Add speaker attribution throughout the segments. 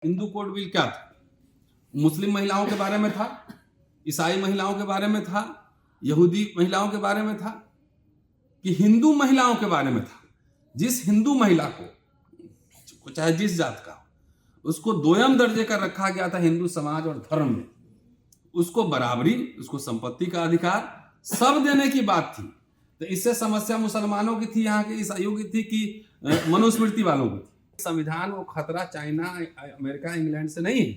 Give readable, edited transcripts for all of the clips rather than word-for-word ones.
Speaker 1: Hindu code bill क्या था? मुस्लिम महिलाओं के बारे में था, ईसाई महिलाओं के बारे में था, यहूदी महिलाओं के बारे में था कि हिंदू महिलाओं के बारे में था। जिस हिंदू महिला को चाहे जिस जात का उसको दोयम दर्जे का रखा गया था हिंदू समाज और धर्म में, उसको बराबरी, उसको संपत्ति का अधिकार सब देने की बात थी। तो इससे समस्या मुसलमानों की थी, यहाँ के ईसाइयों की थी कि मनुस्मृति वालों की थी। संविधान वो खतरा चाइना, अमेरिका, इंग्लैंड से नहीं,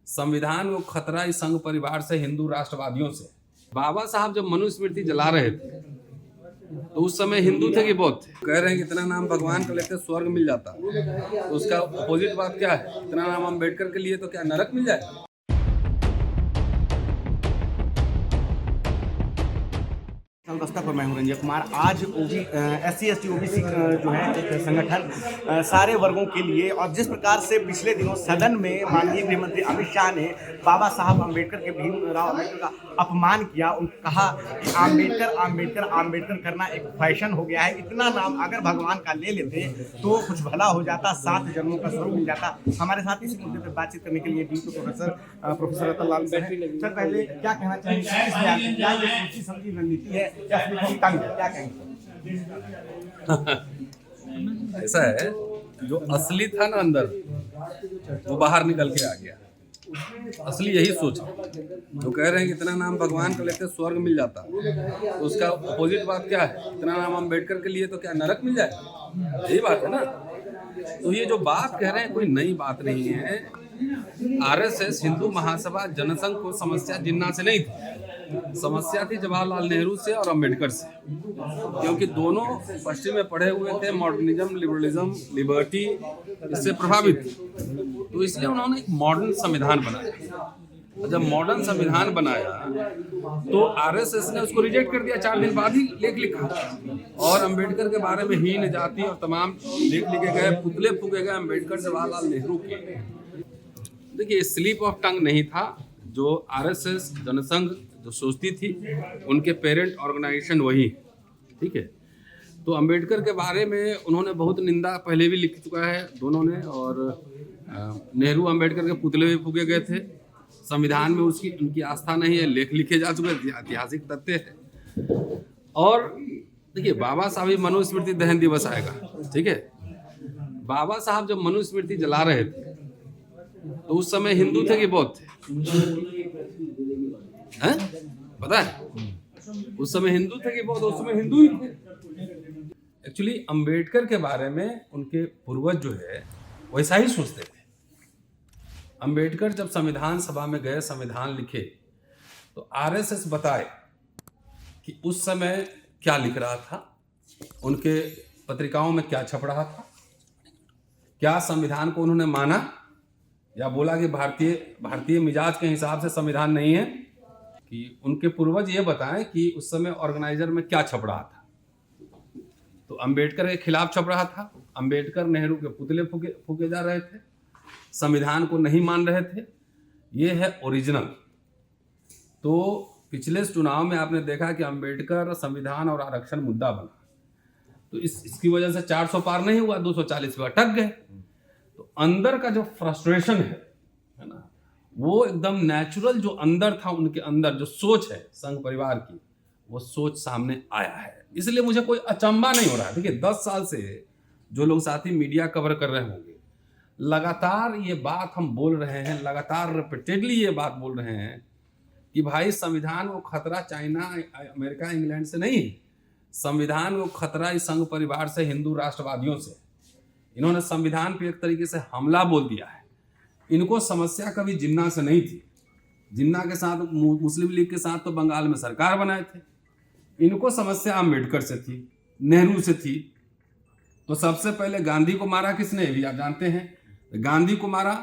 Speaker 1: संविधान वो खतरा इस संघ परिवार से, हिंदू राष्ट्रवादियों से। बाबा साहब जब मनुस्मृति जला रहे थे तो उस समय हिंदू थे कि बौद्ध थे? कह रहे हैं कि इतना नाम भगवान का लेते स्वर्ग मिल जाता, तो उसका अपोजिट बात क्या है? इतना नाम अम्बेडकर के लिए तो क्या नरक मिल जाए?
Speaker 2: दस्ता पर मैं हूं रंजय कुमार। आज SC/ST OBC जो है एक संगठन सारे वर्गों के लिए, और जिस प्रकार से पिछले दिनों सदन में माननीय गृह मंत्री अमित शाह ने बाबा साहब अम्बेडकर के, भीमराव अम्बेडकर का अपमान किया, उन्होंने कहा कि आम्बेडकर आम्बेडकर आम्बेडकर करना एक फैशन हो गया है। इतना नाम अगर भगवान का ले लेते तो कुछ भला हो जाता, 7 जन्मों का स्वर्ग मिल जाता। हमारे साथ इस मुद्दे पर बातचीत करने के लिए प्रोफेसर रतन लाल सर हैं। सर, पहले क्या कहना चाहिए, क्या ये सोची समझी रणनीति है, क्या कहेंगे?
Speaker 1: ऐसा है, जो असली था ना अंदर, वो बाहर निकल के आ गया। असली यही सोच है। जो कह रहे हैं कि इतना नाम भगवान का लेते स्वर्ग मिल जाता, तो उसका अपोजिट बात क्या है? इतना नाम अम्बेडकर के लिए तो क्या नरक मिल जाए? यही बात है ना। तो ये जो बात कह रहे हैं कोई नई बात नहीं है। RSS, हिंदू महासभा, जनसंघ को समस्या जिन्ना से नहीं थी, समस्या थी जवाहरलाल नेहरू से और अम्बेडकर से, क्योंकि दोनों पश्चिम में पढ़े हुए थे, मॉडर्निज्म, लिबरलिज्म, लिबर्टी, इससे प्रभावित थे। तो इसलिए उन्होंने एक मॉडर्न संविधान बनाया। जब मॉडर्न संविधान बनाया तो RSS ने उसको रिजेक्ट कर दिया। 4 दिन बाद ही लेख लिखा और अम्बेडकर के बारे में हीन जाति और तमाम लेख लिखे गए, पुतले फूके गए अम्बेडकर, जवाहरलाल नेहरू के। देखिए, स्लिप ऑफ टंग नहीं था। जो RSS, जनसंघ जो सोचती थी, उनके पेरेंट ऑर्गेनाइजेशन वही, ठीक है। तो अम्बेडकर के बारे में उन्होंने बहुत निंदा पहले भी लिख चुका है दोनों ने, और नेहरू अम्बेडकर के पुतले भी फूके गए थे। संविधान में उनकी आस्था नहीं है, लेख लिखे जा चुके, ऐतिहासिक तथ्य है। और देखिए, बाबा साहब मनुस्मृति दहन दिवस आएगा, ठीक है। बाबा साहब जब मनुस्मृति जला रहे थे तो उस समय हिंदू थे कि बौद्ध थे? हैं? पता है? उस समय हिंदू थे कि बौद्ध? उस समय हिंदू ही थे। एक्चुअली अंबेडकर के बारे में उनके पूर्वज जो है वैसा ही सोचते थे। अंबेडकर जब संविधान सभा में गए, संविधान लिखे, तो RSS बताए कि उस समय क्या लिख रहा था, उनके पत्रिकाओं में क्या छप रहा था, क्या संविधान को उन्होंने माना या बोला कि भारतीय मिजाज के हिसाब से संविधान नहीं है। कि उनके पूर्वज ये बताएं कि उस समय ऑर्गेनाइजर में क्या छप रहा था। तो अंबेडकर के खिलाफ छप रहा था। अंबेडकर, नेहरू के पुतले फूके जा रहे थे, संविधान को नहीं मान रहे थे। ये है ओरिजिनल। तो पिछले चुनाव में आपने देखा कि अंबेडकर, संविधान और आरक्षण मुद्दा बना, तो इसकी वजह से 400 पार नहीं हुआ, 240 पे अटक गए। तो अंदर का जो फ्रस्ट्रेशन है ना, वो एकदम नेचुरल जो अंदर था, उनके अंदर जो सोच है संघ परिवार की, वो सोच सामने आया है। इसलिए मुझे कोई अचंभा नहीं हो रहा है। देखिए, 10 साल से जो लोग साथी मीडिया कवर कर रहे होंगे, लगातार ये बात हम बोल रहे हैं, लगातार रिपीटेडली ये बात बोल रहे हैं कि भाई संविधान वो खतरा चाइना, अमेरिका, इंग्लैंड से नहीं, संविधान वो खतरा इस संघ परिवार से, हिंदू राष्ट्रवादियों से। इन्होंने संविधान पे एक तरीके से हमला बोल दिया है। इनको समस्या कभी जिन्ना से नहीं थी। जिन्ना के साथ, मुस्लिम लीग के साथ तो बंगाल में सरकार बनाए थे। इनको समस्या अम्बेडकर से थी, नेहरू से थी। तो सबसे पहले गांधी को मारा किसने, भी आप जानते हैं। गांधी को मारा,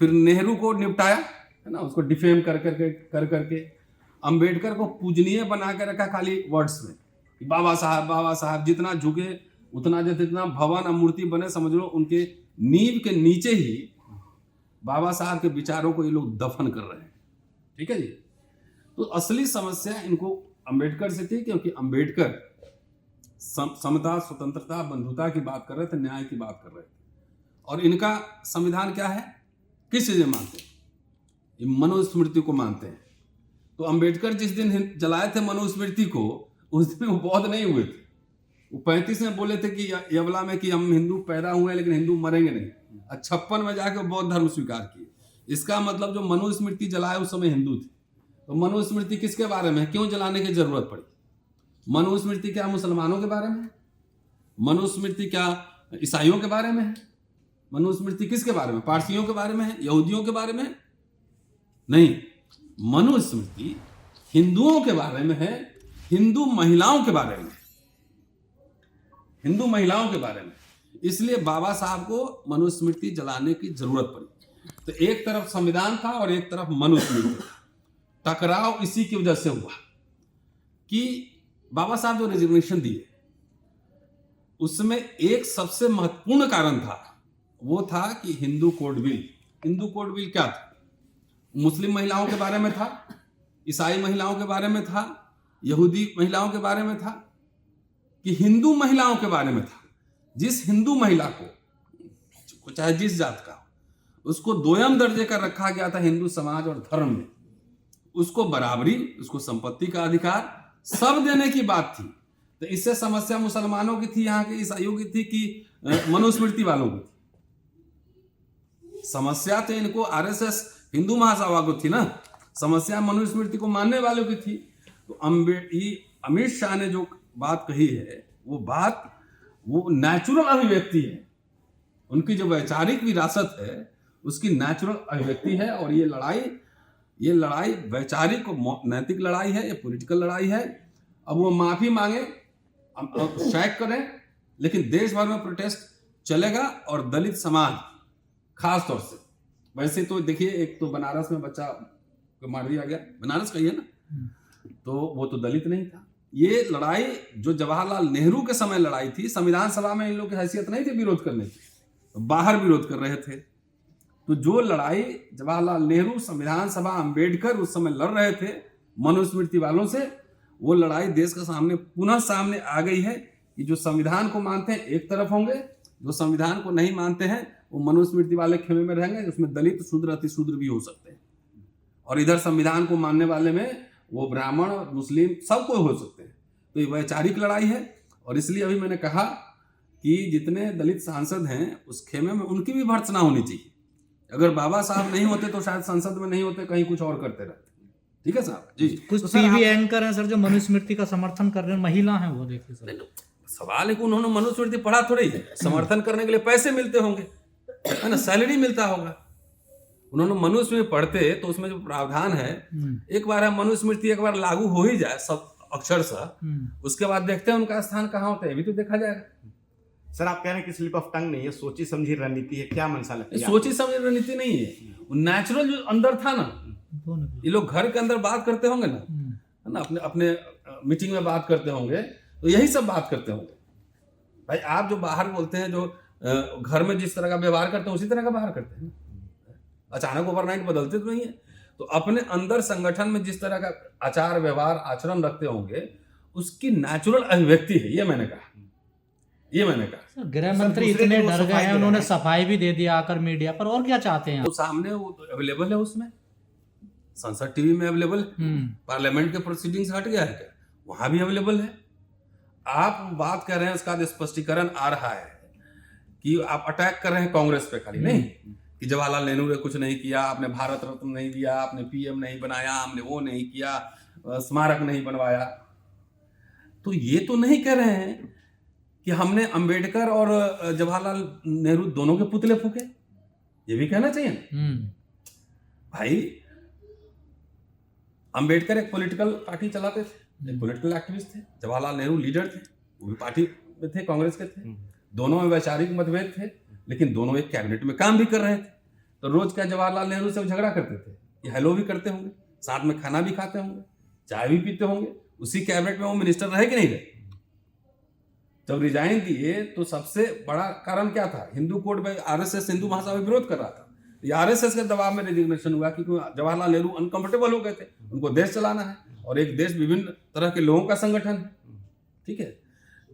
Speaker 1: फिर नेहरू को निपटाया, है ना, उसको डिफेम कर करके अम्बेडकर को पूजनीय बना के रखा खाली वर्ड्स में। बाबा साहब जितना झुके उतना, जितना भवन मूर्ति बने, समझ लो उनके नींव के नीचे ही बाबा साहब के विचारों को ये लोग दफन कर रहे हैं, ठीक है जी। तो असली समस्या इनको अम्बेडकर से थी, क्योंकि अम्बेडकर समता, स्वतंत्रता, बंधुता की बात कर रहे थे, न्याय की बात कर रहे थे। और इनका संविधान क्या है? किस चीज़ में मानते हैं? ये मनुस्मृति को मानते हैं। तो अंबेडकर जिस दिन जलाए थे मनुस्मृति को, उस दिन वो बौद्ध नहीं हुए थे। वो 35 में बोले थे कि यवला में कि हम हिंदू पैदा हुए हैं लेकिन हिंदू मरेंगे नहीं। 56 में जाके बौद्ध धर्म स्वीकार किए। इसका मतलब जो मनुस्मृति जलाए उस समय हिंदू थे। तो मनुस्मृति किसके बारे में, क्यों जलाने की जरूरत पड़ी? मनुस्मृति क्या मुसलमानों के बारे में है? मनुस्मृति क्या ईसाइयों के बारे में है? मनुस्मृति किसके बारे में? पारसियों के बारे में है? यहूदियों के बारे में? नहीं, मनुस्मृति हिंदुओं के बारे में है, हिंदू महिलाओं के बारे में, हिंदू महिलाओं के बारे में। इसलिए बाबा साहब को मनुस्मृति जलाने की जरूरत पड़ी। तो एक तरफ संविधान था और एक तरफ मनुस्मृति। टकराव इसी की वजह से हुआ कि बाबा साहब जो रेजिग्नेशन दिए उसमें एक सबसे महत्वपूर्ण कारण था, वो था कि Hindu code bill. Hindu code bill क्या था? मुस्लिम महिलाओं के बारे में था, ईसाई महिलाओं के बारे में था, यहूदी महिलाओं के बारे में था, कि हिंदू महिलाओं के बारे में था। जिस हिंदू महिला को चाहे जिस जात का उसको दोयम दर्जे का रखा गया था हिंदू समाज और धर्म में, उसको बराबरी, उसको संपत्ति का अधिकार सब देने की बात थी। तो इससे समस्या मुसलमानों की थी, यहाँ के ईसाइयों की थी कि मनुस्मृति वालों की थी? समस्या तो इनको आरएसएस हिंदू महासभा को थी ना, समस्या मनुस्मृति को मानने वालों की थी। तो अमित शाह ने जो बात कही है वो बात वो नेचुरल अभिव्यक्ति है, उनकी जो वैचारिक विरासत है उसकी नेचुरल अभिव्यक्ति है। और ये लड़ाई वैचारिक नैतिक लड़ाई है, ये पॉलिटिकल लड़ाई है। अब वो माफी मांगे, शैक करें, लेकिन देश भर में प्रोटेस्ट चलेगा। और दलित समाज खास तौर से, वैसे तो देखिए एक तो बनारस में बच्चा को मार दिया गया, बनारस का ही है ना, तो वो तो दलित नहीं था। ये लड़ाई जो जवाहरलाल नेहरू के समय लड़ाई थी, संविधान सभा में इन लोगों की हैसियत नहीं थी विरोध करने की, तो बाहर विरोध कर रहे थे। तो जो लड़ाई जवाहरलाल नेहरू, संविधान सभा, अंबेडकर उस समय लड़ रहे थे मनुस्मृति वालों से, वो लड़ाई देश के सामने पुनः सामने आ गई है कि जो संविधान को मानते हैं एक तरफ होंगे, जो संविधान को नहीं मानते हैं वो मनुस्मृति वाले खेमे में रहेंगे, उसमें दलित, शूद्र, अतिशूद्र भी हो सकते हैं। और इधर संविधान को मानने वाले में वो ब्राह्मण, मुस्लिम, सब कोई हो सकते हैं। तो ये वैचारिक लड़ाई है। और इसलिए अभी मैंने कहा कि जितने दलित सांसद हैं उस खेमे में उनकी भी भर्त्सना होनी चाहिए। अगर बाबा साहब नहीं होते तो शायद संसद में नहीं होते, कहीं कुछ और करते रहते। ठीक है साहब जी।
Speaker 3: कुछ
Speaker 2: तो
Speaker 3: टीवी एंकर हैं सर जो मनुस्मृति का समर्थन कर रहे हैं, महिला हैं वो, देखिए सर।
Speaker 1: सवाल है कि उन्होंने मनुस्मृति पढ़ा थोड़ी है, समर्थन करने के लिए पैसे मिलते होंगे, है ना, सैलरी मिलता होगा। उन्होंने मनुस्मृति पढ़ते तो उसमें जो प्रावधान है, एक बार है मनुस्मृति एक बार लागू हो ही जाए सब अक्षरशः, उसके बाद देखते हैं उनका स्थान कहाँ होता है, ये भी तो देखा जाएगा।
Speaker 2: सर आप कह रहे हैं कि स्लिप ऑफ टंग नहीं है, सोची समझी रणनीति है, क्या मंशा लगती है?
Speaker 1: सोची समझी रणनीति नहीं है, नेचुरल जो अंदर था ना, ये लोग घर के अंदर बात करते होंगे ना, है ना, अपने अपने मीटिंग में बात करते होंगे, तो यही सब बात करते होंगे। भाई आप जो बाहर बोलते हैं, जो घर में जिस तरह का व्यवहार करते हैं उसी तरह का बाहर करते हैं। अचानक ओवरनाइट बदलते तो नहीं है। तो अपने अंदर संगठन में जिस तरह का आचार व्यवहार आचरण रखते होंगे उसकी नेचुरल अभिव्यक्ति है, ये मैंने कहा।
Speaker 3: गृह मंत्री इतने डर गए हैं, उन्होंने सफाई भी दे दिया आकर मीडिया पर, और क्या चाहते हैं?
Speaker 1: तो सामने वो अवेलेबल है, उसमें संसद टीवी में अवेलेबल है, पार्लियामेंट के प्रोसीडिंग्स हट गया है क्या, वहां भी अवेलेबल है। आप बात कर रहे हैं, उसका स्पष्टीकरण आ रहा है कि आप अटैक कर रहे हैं कांग्रेस पे खाली, नहीं कि जवाहरलाल नेहरू ने कुछ नहीं किया, आपने भारत रत्न नहीं दिया, आपने पीएम नहीं बनाया, हमने वो नहीं किया, स्मारक नहीं बनवाया। तो ये तो नहीं कह रहे हैं कि हमने अंबेडकर और जवाहरलाल नेहरू दोनों के पुतले फूके, ये भी कहना चाहिए ना। भाई अंबेडकर एक पॉलिटिकल पार्टी चलाते थे, एक पॉलिटिकल एक्टिविस्ट थे, जवाहरलाल नेहरू लीडर थे, वो भी पार्टी में थे, कांग्रेस के थे, दोनों में वैचारिक मतभेद थे, लेकिन दोनों एक कैबिनेट में काम भी कर रहे थे। तो रोज क्या जवाहरलाल नेहरू से झगड़ा करते थे, ये हेलो भी करते होंगे, साथ में खाना भी खाते होंगे, चाय भी पीते होंगे, उसी कैबिनेट में वो मिनिस्टर रहे कि नहीं रहे। जब रिजाइन दिए तो सबसे बड़ा कारण क्या था, हिंदू कोड में आरएसएस हिंदू महासभा विरोध कर रहा था, ये आरएसएस के दबाव में रेजिग्नेशन हुआ क्योंकि जवाहरलाल नेहरू अनकंफर्टेबल हो गए थे, उनको देश चलाना है और एक देश विभिन्न तरह के लोगों का संगठन है। ठीक है,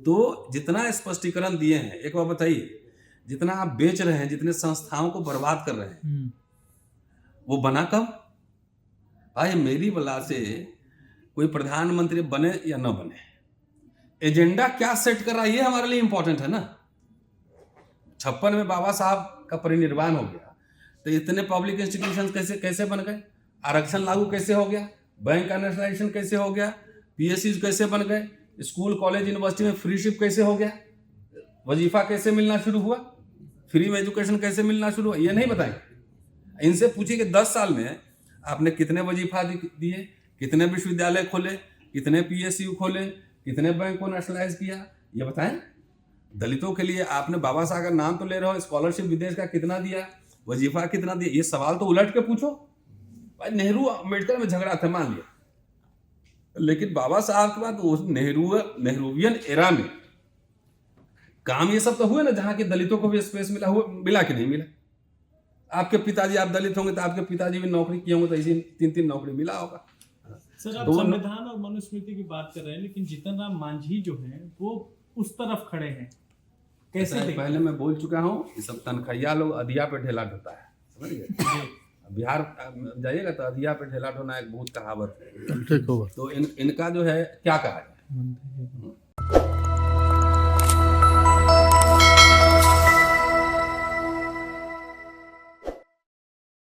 Speaker 1: तो जितना स्पष्टीकरण दिए हैं, एक बार बताइए, जितना आप बेच रहे हैं, जितने संस्थाओं को बर्बाद कर रहे हैं, वो बना कब? भाई मेरी बला से कोई प्रधानमंत्री बने या न बने, एजेंडा क्या सेट कर रहा है ये हमारे लिए इंपॉर्टेंट है ना। 56 में बाबा साहब का परिनिर्वाण हो गया, तो इतने पब्लिक इंस्टीट्यूशन कैसे कैसे बन गए, आरक्षण लागू कैसे हो गया, बैंक का नेशनलाइजेशन कैसे हो गया, पीएससी कैसे बन गए, स्कूल कॉलेज यूनिवर्सिटी में फ्रीशिप कैसे हो गया, वजीफा कैसे मिलना शुरू हुआ, फ्री में एजुकेशन कैसे मिलना शुरू हुआ, ये नहीं बताएंगे। इनसे पूछिए कि 10 साल में आपने कितने वजीफा दिए, कितने विश्वविद्यालय खोले, कितने पीएसयू खोले, कितने बैंक को नेशनलाइज किया, ये बताएं। दलितों के लिए आपने बाबा साहब का नाम तो ले रहे हो, स्कॉलरशिप विदेश का कितना दिया, वजीफा कितना दिया, ये सवाल तो उलट के पूछो। भाई नेहरू अम्बेडकर में झगड़ा था मान लिया, लेकिन बाबा साहब के बाद उस नेहरूवियन एरा में काम ये सब तो हुए ना, जहां के दलितों को भी स्पेस मिला कि नहीं मिला। आपके पिताजी, आप दलित होंगे तो आपके पिताजी भी नौकरी किए होंगे, तो ऐसी 3-3 नौकरी मिला होगा।
Speaker 4: सर आप संविधान और मनुस्मृति की बात कर रहे हैं, लेकिन जीतन राम मांझी जो हैं वो उस तरफ खड़े हैं, कैसे?
Speaker 1: पहले मैं बोल चुका हूँ, ये सब तनखैया लोग अधिया पे ढेला ढोता है, समझ गए। बिहार जाइएगा तो अधिया पे ढेला ढोना एक बहुत कहावत है। तो इनका जो है क्या कहा जाए,